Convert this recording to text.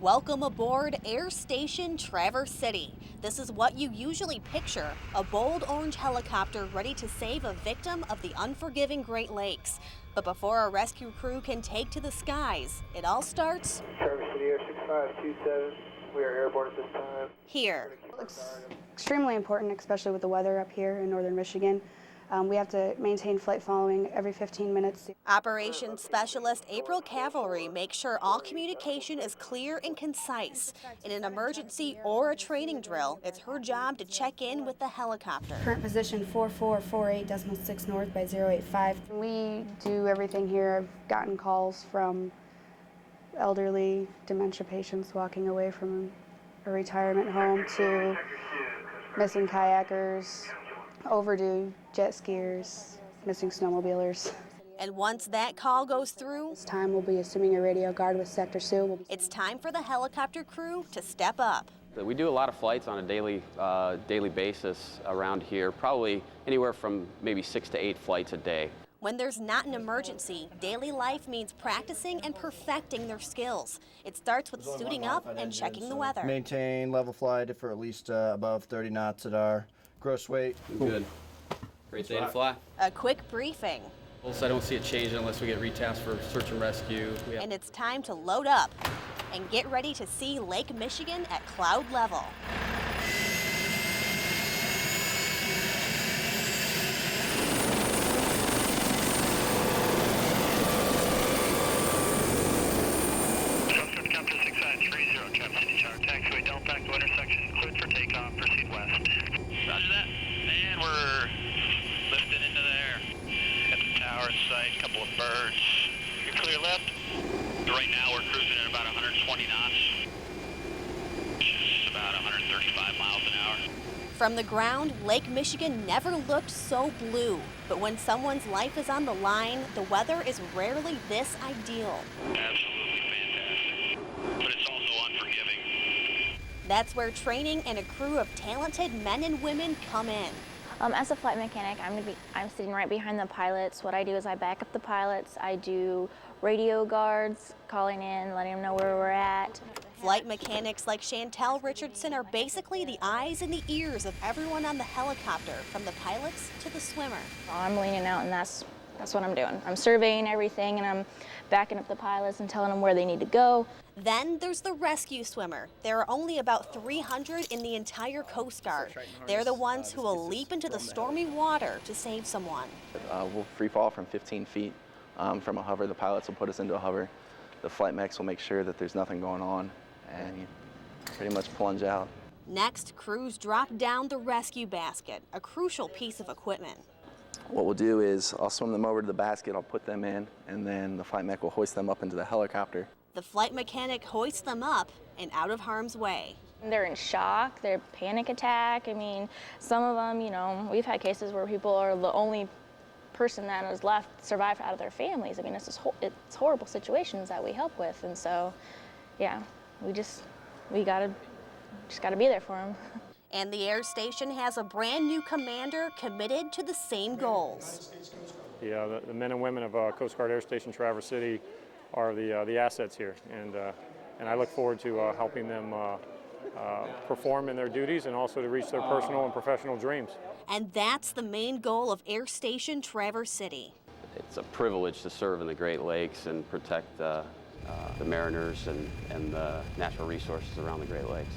Welcome aboard Air Station Traverse City. This is what you usually picture, a bold orange helicopter ready to save a victim of the unforgiving Great Lakes. But before a rescue crew can take to the skies, it all starts Traverse City Air 6527. We are airborne at this time. here. It's extremely important, especially with the weather up here in northern Michigan. We have to maintain flight following every 15 minutes. Operations Specialist April Cavalry makes sure all communication is clear and concise. In an emergency or a training drill, it's her job to check in with the helicopter. Current position 4448.6 north by 085. We do everything here. I've gotten calls from elderly dementia patients walking away from a retirement home to missing kayakers, overdue jet skiers, missing snowmobilers. And once that call goes through, This time we'll be assuming a radio guard with Sector Sioux. it's time for the helicopter crew to step up. We do a lot of flights on a daily basis around here, probably anywhere from maybe 6 to 8 flights a day. When there's not an emergency, daily life means practicing and perfecting their skills. It starts with suiting up and checking the weather. Maintain level flight for at least above 30 knots at our gross weight. Good. Great day to fly. A quick briefing, Also, I don't see it changing unless we get retasked for search and rescue. and it's time to load up and get ready to see Lake Michigan at cloud level. Justin DePrekel 6930, Traverse City Tower taxiway, don't back to intersection, cleared for takeoff, proceed west. Roger that. And we're lifting into the air. Got the tower in sight, couple of birds. You're clear left? Right now we're cruising at about 120 knots, which is about 135 miles an hour. From the ground, Lake Michigan never looked so blue. But when someone's life is on the line, the weather is rarely this ideal. Absolutely fantastic. But it's also unforgiving. That's where training and a crew of talented men and women come in. As a flight mechanic, I'm sitting right behind the pilots. What I do is I back up the pilots. I do radio guards, calling in, letting them know where we're at. Flight mechanics like Chantel Richardson are basically the eyes and the ears of everyone on the helicopter, from the pilots to the swimmer. I'm leaning out, and that's what I'm doing. I'm surveying everything, and I'm backing up the pilots and telling them where they need to go. Then there's the rescue swimmer. There are only about 300 in the entire Coast Guard. They're the ones who will leap into the stormy water to save someone. We'll free fall from 15 feet from a hover. The pilots will put us into a hover. The flight mechs will make sure that there's nothing going on, and you pretty much plunge out. Next, crews drop down the rescue basket, a crucial piece of equipment. What we'll do is I'll swim them over to the basket, I'll put them in, and then the flight mech will hoist them up into the helicopter. The flight mechanic hoists them up and out of harm's way. They're in shock, they're panic attack. I mean, some of them, we've had cases where people are the only person that is left survived out of their families. I mean, it's horrible situations that we help with, and so, yeah, we gotta be there for them. And the air station has a brand new commander committed to the same goals. The men and women of Coast Guard Air Station Traverse City are the assets here, and I look forward to helping them perform in their duties and also to reach their personal and professional dreams. And that's the main goal of Air Station Traverse City. It's a privilege to serve in the Great Lakes and protect the mariners and the natural resources around the Great Lakes.